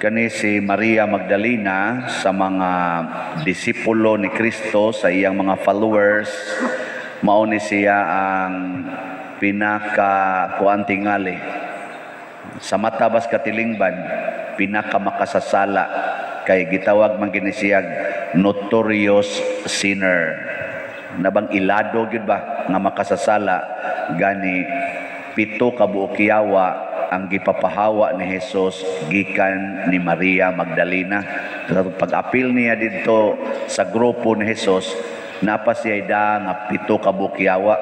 Kani si Maria Magdalena sa mga disipulo ni Kristo, sa iyang mga followers, mao ni siya ang pinaka kuan tingali sa matabas katilingban, pinaka makasasala, kay gitawag man kini siya notorious sinner. Nabang ilado gyud ba nga makasasala gani 7 ka buok yawa ang gipapahawa ni Jesus gikan ni Maria Magdalena. Pag-apil niya dito sa grupo ni Jesus, napa siya da nga 7 ka buok yawa.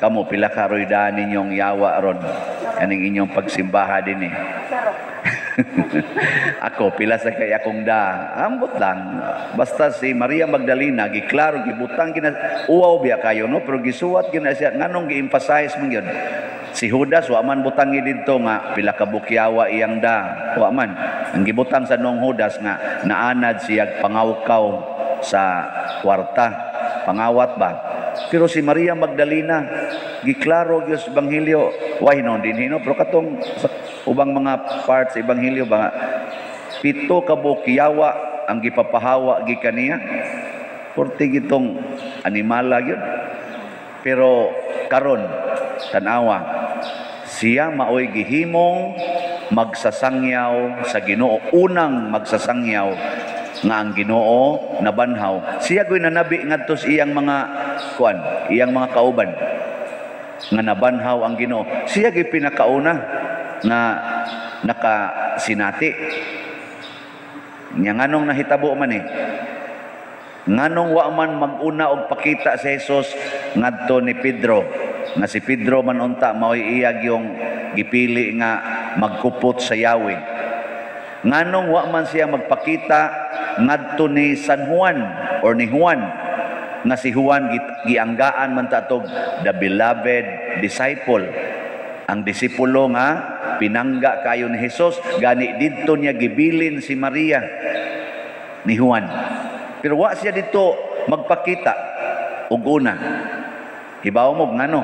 Kamo pila ka roy da ninyong yawa ron kaning inyong pagsimbaha din eh. Ako pila sa kay akong da, ambot lang. Basta si Maria Magdalena giklaro gibutang gina uwaw biya kayo no, pero gisuwat gina siya nganong gi-emphasize man gyud. Si Judas wa man butangi didto nga pila ka bukyawa iyang da, wa man. Ang gibutang sa nung Judas nga naanad siya pangawkaw sa kwarta, pangawat ba. Pero si Maria Magdalena giklaro gyud sa ebanghelyo, wa hinon din hino, pero katong sa ubang mga parts sa ebanghelyo ba 7 ka bukyawa ang gipapahawa gikan niya. Porte gitong animala gyud. Pero karon tanawa, siya maoy gihimong magsasangyaw sa Ginoo, unang magsasangyaw nga ang Ginoo nabanhaw. Siya goy nanabi ngadto sa iyang mga kuan, iyang mga kauban nga nabanhaw ang Ginoo. Siya gyud pinakauna nga nakasinati. Nya nganong nahitabo man eh, nganong wa man mag-una og pakita si Jesus ngadto ni Pedro, nga si Pedro man unta maoy iyag yung gipili nga magkupot sa Yahweh. Nganong wa man siya magpakita ngadto ni San Juan or ni Juan, nga si Juan gianggaan man tatog the beloved disciple, ang disipulo nga pinangga kayo ni Jesus. Gani didto niya gibilin si Maria ni Juan, pero wa siya dito magpakita og una. Hibaw mo ngano?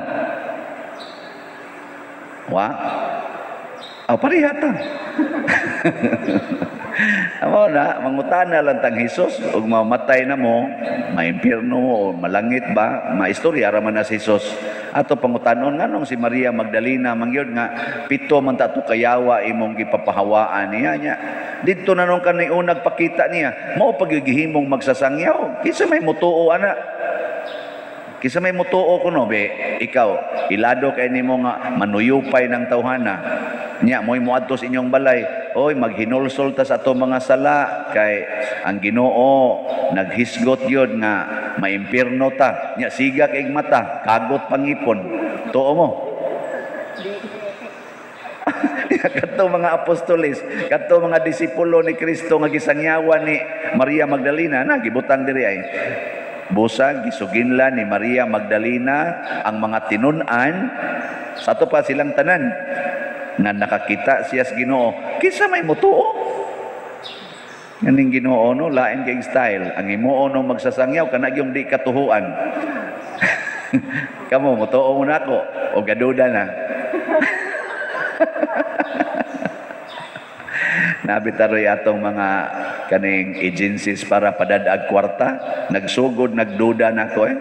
Wa? Parihata. Amo na, mangutana lang tang Jesus, ug mamatay na mo, maimpierno o malangit ba, maistorya ra man na si Jesus. Ato pangutanon nganong si Maria Magdalena mangyod nga 7 man ta to kayawa imong gipapahawaan niya nya. Didto na nung kanay unag pakita niya, mao pagyugihimong magsasangyaw. Kinsa may mutuo ana? Kisa may mutuo ko no, be, ikaw, ilado kay nimo nga manuyupay ng tawhana. Nya, mo'y muadto sa inyong balay, oy, maghinulsol ta sa ato mga sala, kay ang Ginoo, naghisgot yun nga, maimpirno ta. Nya, siga kay mata, kagot pangipon. Tuo mo. Kato mga apostolis, kato mga disipulo ni Kristo nga gisangyawan ni Maria Magdalena, na, gibutang diri ay. Busag, gisuginla ni Maria Magdalena ang mga tinunan, sa ato pa silang tanan, na nakakita siya sa Ginoo. Kinsa may mutuo? Yaning Ginoo no, lain kay style. Ang imuo no magsasangyaw, kana yung di katuhuan. Kamo, mutuo mo na ako, o gaduda na. Nabitaroy atong mga kaning agencies para padadag kwarta, nagsugod, nagduda na ko eh.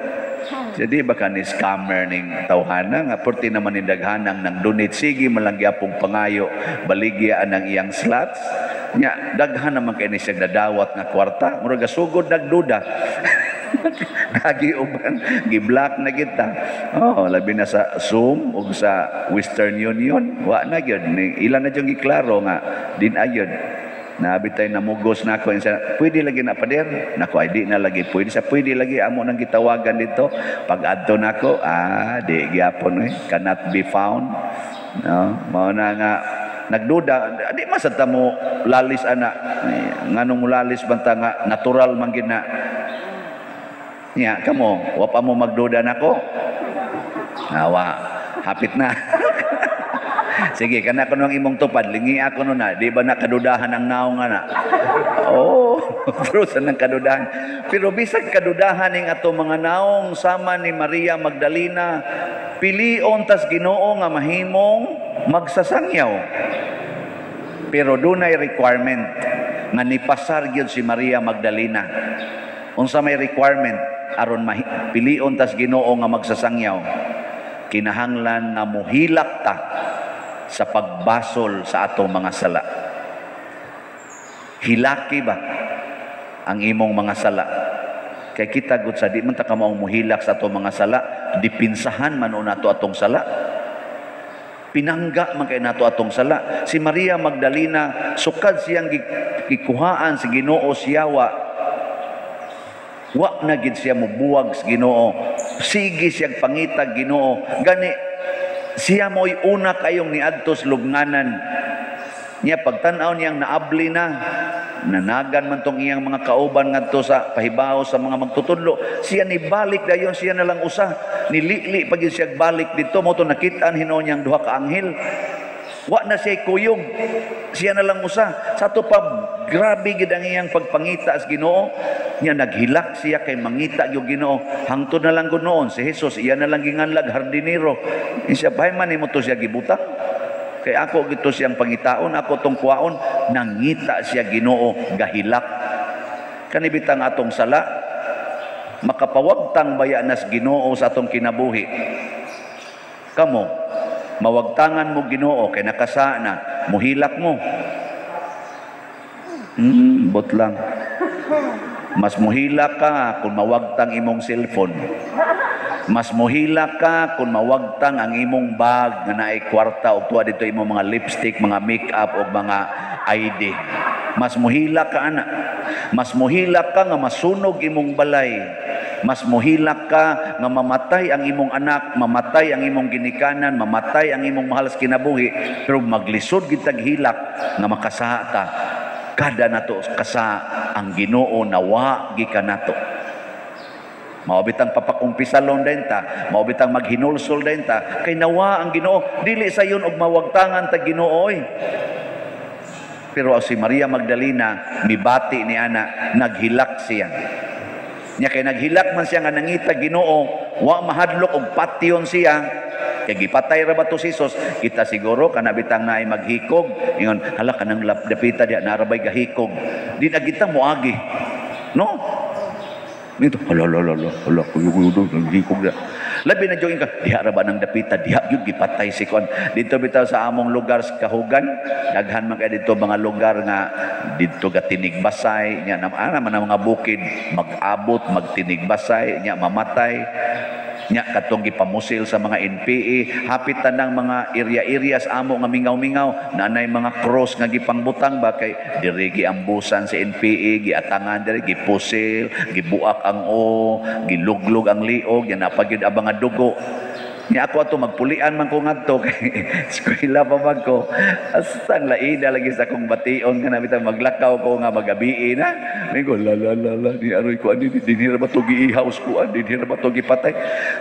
Jadi baka ni scammer ning tawhana nga porti naman ni daghanang nang donate, sige malangyapong pangayo baligya ang iyang slots nya, daghan naman kay ni siya dadawat nga kwarta, murag sugod nagduda. Nagiuban, gi-block na kita. Oh, labi na sa Zoom ug sa Western Union, wa na gyud, ilan na jung giklaro nga din ayod. Nabitay na mugos na ako, pwede lagi na pader, nako ay di na lagi pwede, sa pwede lagi amo nang gitawagan dito. Pag adto nako, di gyapon cannot be found. No, mao na nga nagduda, di masata mo lalis ana, nganong lalis banta nga natural man gid na. Nya kamo, wa pa mo magduda nako. Wa, hapit na. Sige, kana ko nang imong tupad, lingi ako no na, di ba nakadudahan ang naong ana? Oh, truth nang kadudahan. Pero bisag kadudahan ning ato mga naong sama ni Maria Magdalena, pilion tas Ginoo nga mahimong magsasangyaw. Pero dunay requirement nga nipasar gyud si Maria Magdalena. Unsa may requirement aron pilion tas Ginoo nga magsasangyaw? Kinahanglan nga muhilak ta sa pagbasol sa atong mga sala. Hilaki ba ang imong mga sala? Kay kita gud sa di man ta ka maong muhilak sa atong mga sala, dipinsahan man nato atong sala. Pinangga man kay nato atong sala. Si Maria Magdalena sukad siyang gikuhaan si Ginoo siyawa, wa na gid siya mubuwag sa Ginoo. Sige siyang pangitag Ginoo. Gani siya mo'y una kayong niadtos lubnganan. Niya pagtan-aw niyang naabli na, nanagan man tong iyang mga kauban ngadto sa pahibaw sa mga magtutudlo, siya ni balik dayon, siya na lang usa. Nilili pag siya balik dito mo to nakit-an hinuon niyang duha ka anghel. Wa na siya kuyog. Siya na lang usa. Sa to pa grabe gid ang iyang pagpangita sa Ginoo. Niya naghilak siya kay mangita yung Ginoo. Hangtod na lang gud noon si Jesus, iya na lang ginganlag hardinero. Siya bahay man imo to siya gibutang. Kay ako gito siyang pangitaon, ako tong kuwaon, nangita siya Ginoo gahilak. Kanibitang atong sala, makapawagtang baya nas Ginoo sa atong kinabuhi. Kamo, mawagtangan mo Ginoo kay nakasa na, muhilak mo. Bot lang. Mas muhilak ka kung mawagtang imong cellphone. Mas muhila ka kung mawagtang ang imong bag nga naay kwarta o tuwa dito imong mga lipstick, mga makeup o mga ID. Mas muhila ka ana. Mas muhila ka nga masunog imong balay. Mas muhila ka nga mamatay ang imong anak, mamatay ang imong ginikanan, mamatay ang imong mahal sa kinabuhi, pero maglisod gid tag hilak nga makasaha ta. Kada nato kasa ang Ginoo nawa gikanato. Maubitang papakumpisalon din ta, maubitang maghinulsol din ta, kay nawa ang Ginoo, dili sayon og mawagtangan ta Ginoo oy. Pero si Maria Magdalena, mibati ni ana, naghilak siya. Nya kay naghilak man siya nga nangita Ginoo, wa mahadlok og patyon siya, kay gipatay ra ba to si Jesus, kita siguro kana bitang naay maghikog, ingon hala kanang dapita diha narabay gahikog. Di na kita moagi. No? Nito, hala, kuyog, hikog na. Labi na jogging ka, diha ra ba ng dapita, diha yun, gipatay si Kon. Dito bitaw sa among lugar sa Kahugan, daghan man kay dito mga lugar nga, dito ga tinigbasay, nya naman ang mga bukid, mag-abot, magtinigbasay, nya mamatay, nya katong gipamusil sa mga NPA, hapit tanang mga area-area sa amo nga mingaw-mingaw, nanay mga cross nga gipangbutang ba kay diri giambusan sa NPA, giatangan diri, gipusil, gibuak ang giluglog ang liog, yan napagyud ang mga dugo. Nya ako ato magpulian man ko ngadto kay eskwela pa man ko. Astang laida lagi sa akong bation nga nabitang maglakaw ko nga magabi na. Mingo la ni aroy ko ani dinhira ba to giihaws ko ani dinhira ba to gipatay.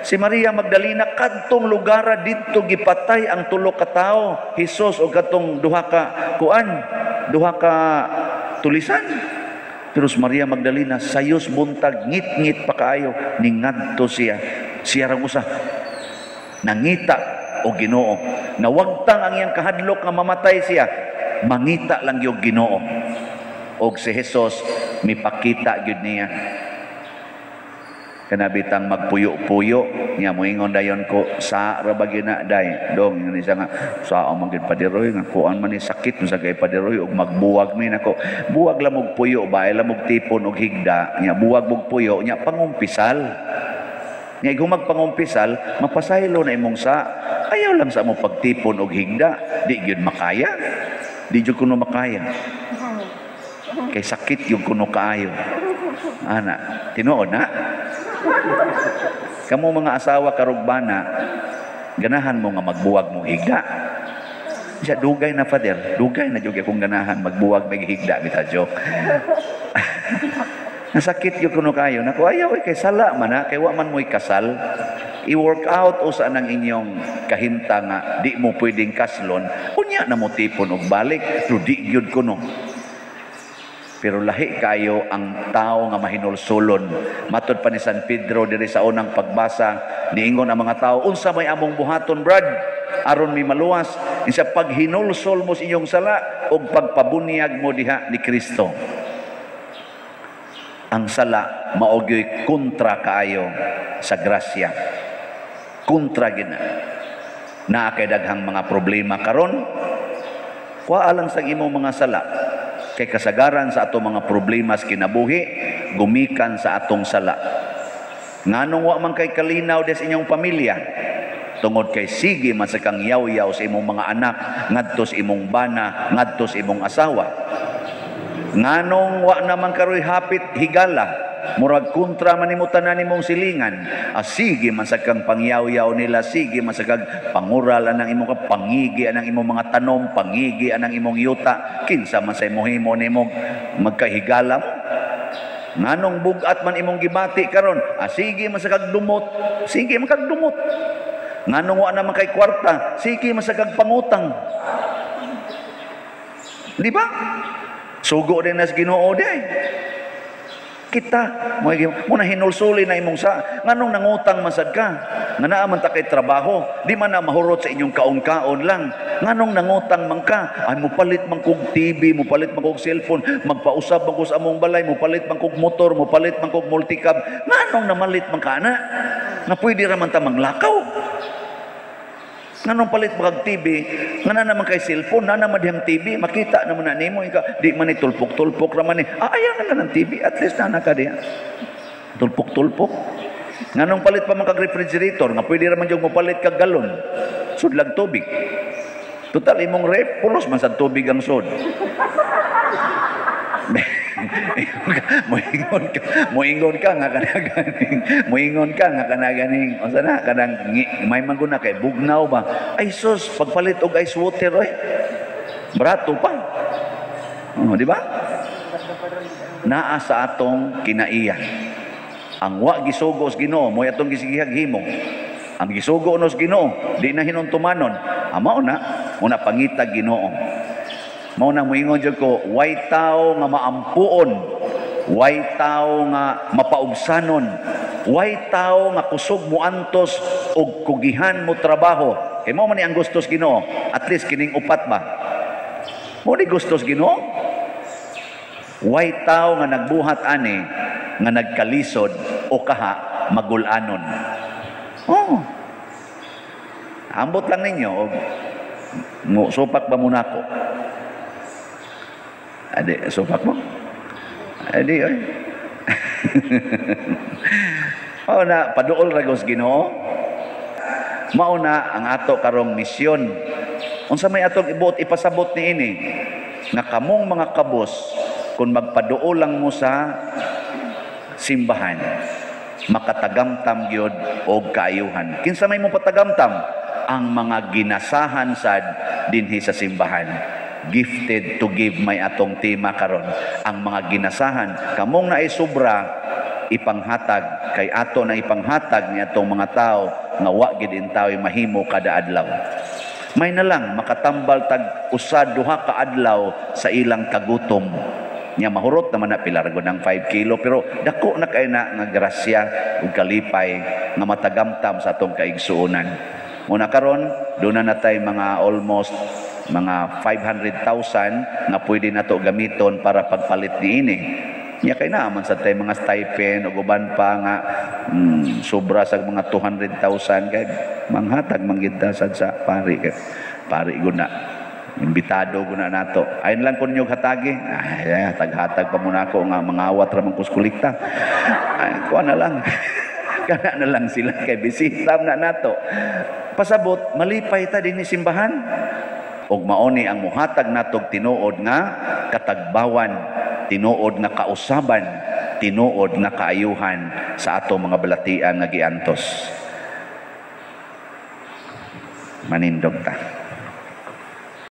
Si Maria Magdalena kadtong lugar didto gipatay ang tulo ka tawo, Hesus o katong duha ka tulisan. Pero si Maria Magdalena sayos buntag ngit-ngit pa kaayo ningadto siya. Siya ra usa nangita o Ginoo. Nawagtang ang iyang kahadlok nga mamatay siya, mangita lang yung Ginoo. O si Jesus, mipakita yun niya. Kanabitang magpuyo-puyo, niya moingon dayon ko, sa rabagin na day. Dong, yun isa nga, sa amagin padiroy, nga kuan man ni sakit, sa kay padiroy, o magbuwag min ako. Buwag lang mong puyo, ba? Lamog tipon o higda, niya buwag mong puyo, niya pangumpisal. Nga magpangumpisal, mapasaylo na imong sa, ayaw lang sa mo pagtipon og higda, di yun makaya. Di yun kuno makaya. Kay sakit yung kuno kaayo. Ana, tinuod na? Kamu mga asawa karugbana, ganahan mo nga magbuwag mo higda. Siya, dugay na father, dugay na dugay kung ganahan magbuwag may higda, bita joke. Nasakit yung kuno kayo. Naku, ayaw kay sala man ha. Kay wa man mo'y kasal. I-work out o saan ang inyong kahinta nga di mo pwedeng kaslon. Unya na mo tipon og balik. Pero di yun kuno. Pero lahi kayo ang tao nga mahinulsulon. Matod pa ni San Pedro diri sa unang pagbasa, niingon ang mga tao, unsa may among buhaton, brad? aron mi maluwas isa paghinulsol mo sa inyong sala o pagpabunyag mo diha ni Kristo. Ang sala maogyo'y kontra kaayo sa grasya. Kontra gina. Na kay daghang mga problema karon, wa alang sa imong mga sala. Kay kasagaran sa atong mga problema sa kinabuhi, gumikan sa atong sala. Nganong wa man kay kalinaw des inyong pamilya, tungod kay sige man sa kang yaw-yaw sa imong mga anak, ngadto sa imong bana, ngadto sa imong asawa. Nganong wa naman karoy hapit higala, murag kontra man nimo tanan nimong silingan. Sige man sa kang pangyaw-yaw nila, sige man sa kang pangural anang imong pangigi anang imong mga tanom, pangigi anang imong yuta, kinsa man sa imong nimo magkahigala mo. Nganong bugat man imong gibati karon, sige man sa kag dumot, sige man kag dumot. Nganong wa naman kay kwarta, sige man sa kag pangutang. Di ba? Sugo din nas Ginoo day. Kita mo na hinulsuli na imong sa nganong nangutang masad ka nga naa man ta kay trabaho di man na mahurot sa inyong kaon-kaon lang nganong nangutang man ka ay mopalit man kog TV mopalit man kog cellphone magpausab man ko sa among balay mopalit man kog motor mopalit man kog multicab nganong namalit man ka na nga pwede ra man ta manglakaw nganong palit mag TV nga na naman kay cellphone na naman dihang TV makita naman na nimo ika di man tulpok-tulpok ra man ayaw na lang ng TV at least na ka diha tulpok-tulpok nganong palit pa man kag refrigerator nga pwede ra man jud mo palit kag galon sudlag tubig total imong ref pulos man sa tubig ang sud moingon ka nga kanaganing o sana kanang may maguna kay bugnaw ba ay sus pagpalit og ice water oy barato pa di ba naa sa atong kinaiya ang wa gisugo sa Ginoo moy atong gisigihag himo ang gisugo nos Ginoo di na hinuntumanon mao na una pangitag Ginoo. Mao nang moingon jud ko, way tawo nga maampuon, way tawo nga mapaubsanon, way tawo nga kusog mo antos og kugihan mo trabaho. Kay mao man ni ang gustos Ginoo, at least kining upat ba. Mao ni gustos Ginoo. Way tawo nga nagbuhat ani nga nagkalisod o kaha magulanon. Oh. Ambot lang ninyo og supak ba muna ko. Ade, supak mo? Ade, oy. Mao na, paduol ragos Ginoo. Mao na ang ato karong misyon. Unsa may atong ibuot ipasabot niini nga kamong mga kabos kung magpaduol lang mo sa simbahan, makatagamtam gyud og kaayuhan. Kinsa may mo patagamtam? Ang mga ginasahan sad dinhi sa simbahan. Gifted to give may atong tema karon ang mga ginasahan kamong naay sobra ipanghatag kay ato na ipanghatag ni atong mga tao nga wa gid intaw mahimo kada adlaw may na lang makatambal tag usad duha ka adlaw sa ilang kagutom nya mahurot naman na pilar gud ng 5 kilo pero dako na kay na nga grasya ug kalipay nga matagamtam sa atong kaigsuonan muna karon do na natay mga almost mga 500,000 na pwede na to gamiton para pagpalit niini. Nya kay naman sa tay mga stipend o uban pa nga sobra sa mga 200,000 kay manghatag manggid sa pari kay pari guna imbitado guna nato. Ayon lang kun nyog hatagi. Ay hatag-hatag pa muna ako nga mangawat ra man kuskulikta. Ay kuha na lang. Kana na lang sila kay bisita na nato. Pasabot malipay ta dinhi simbahan. Og mauni ang muhatag natog tinuod nga katagbawan, tinuod nga kausaban, tinuod nga kaayuhan sa ato mga balatian nga giantos. Manindog ta.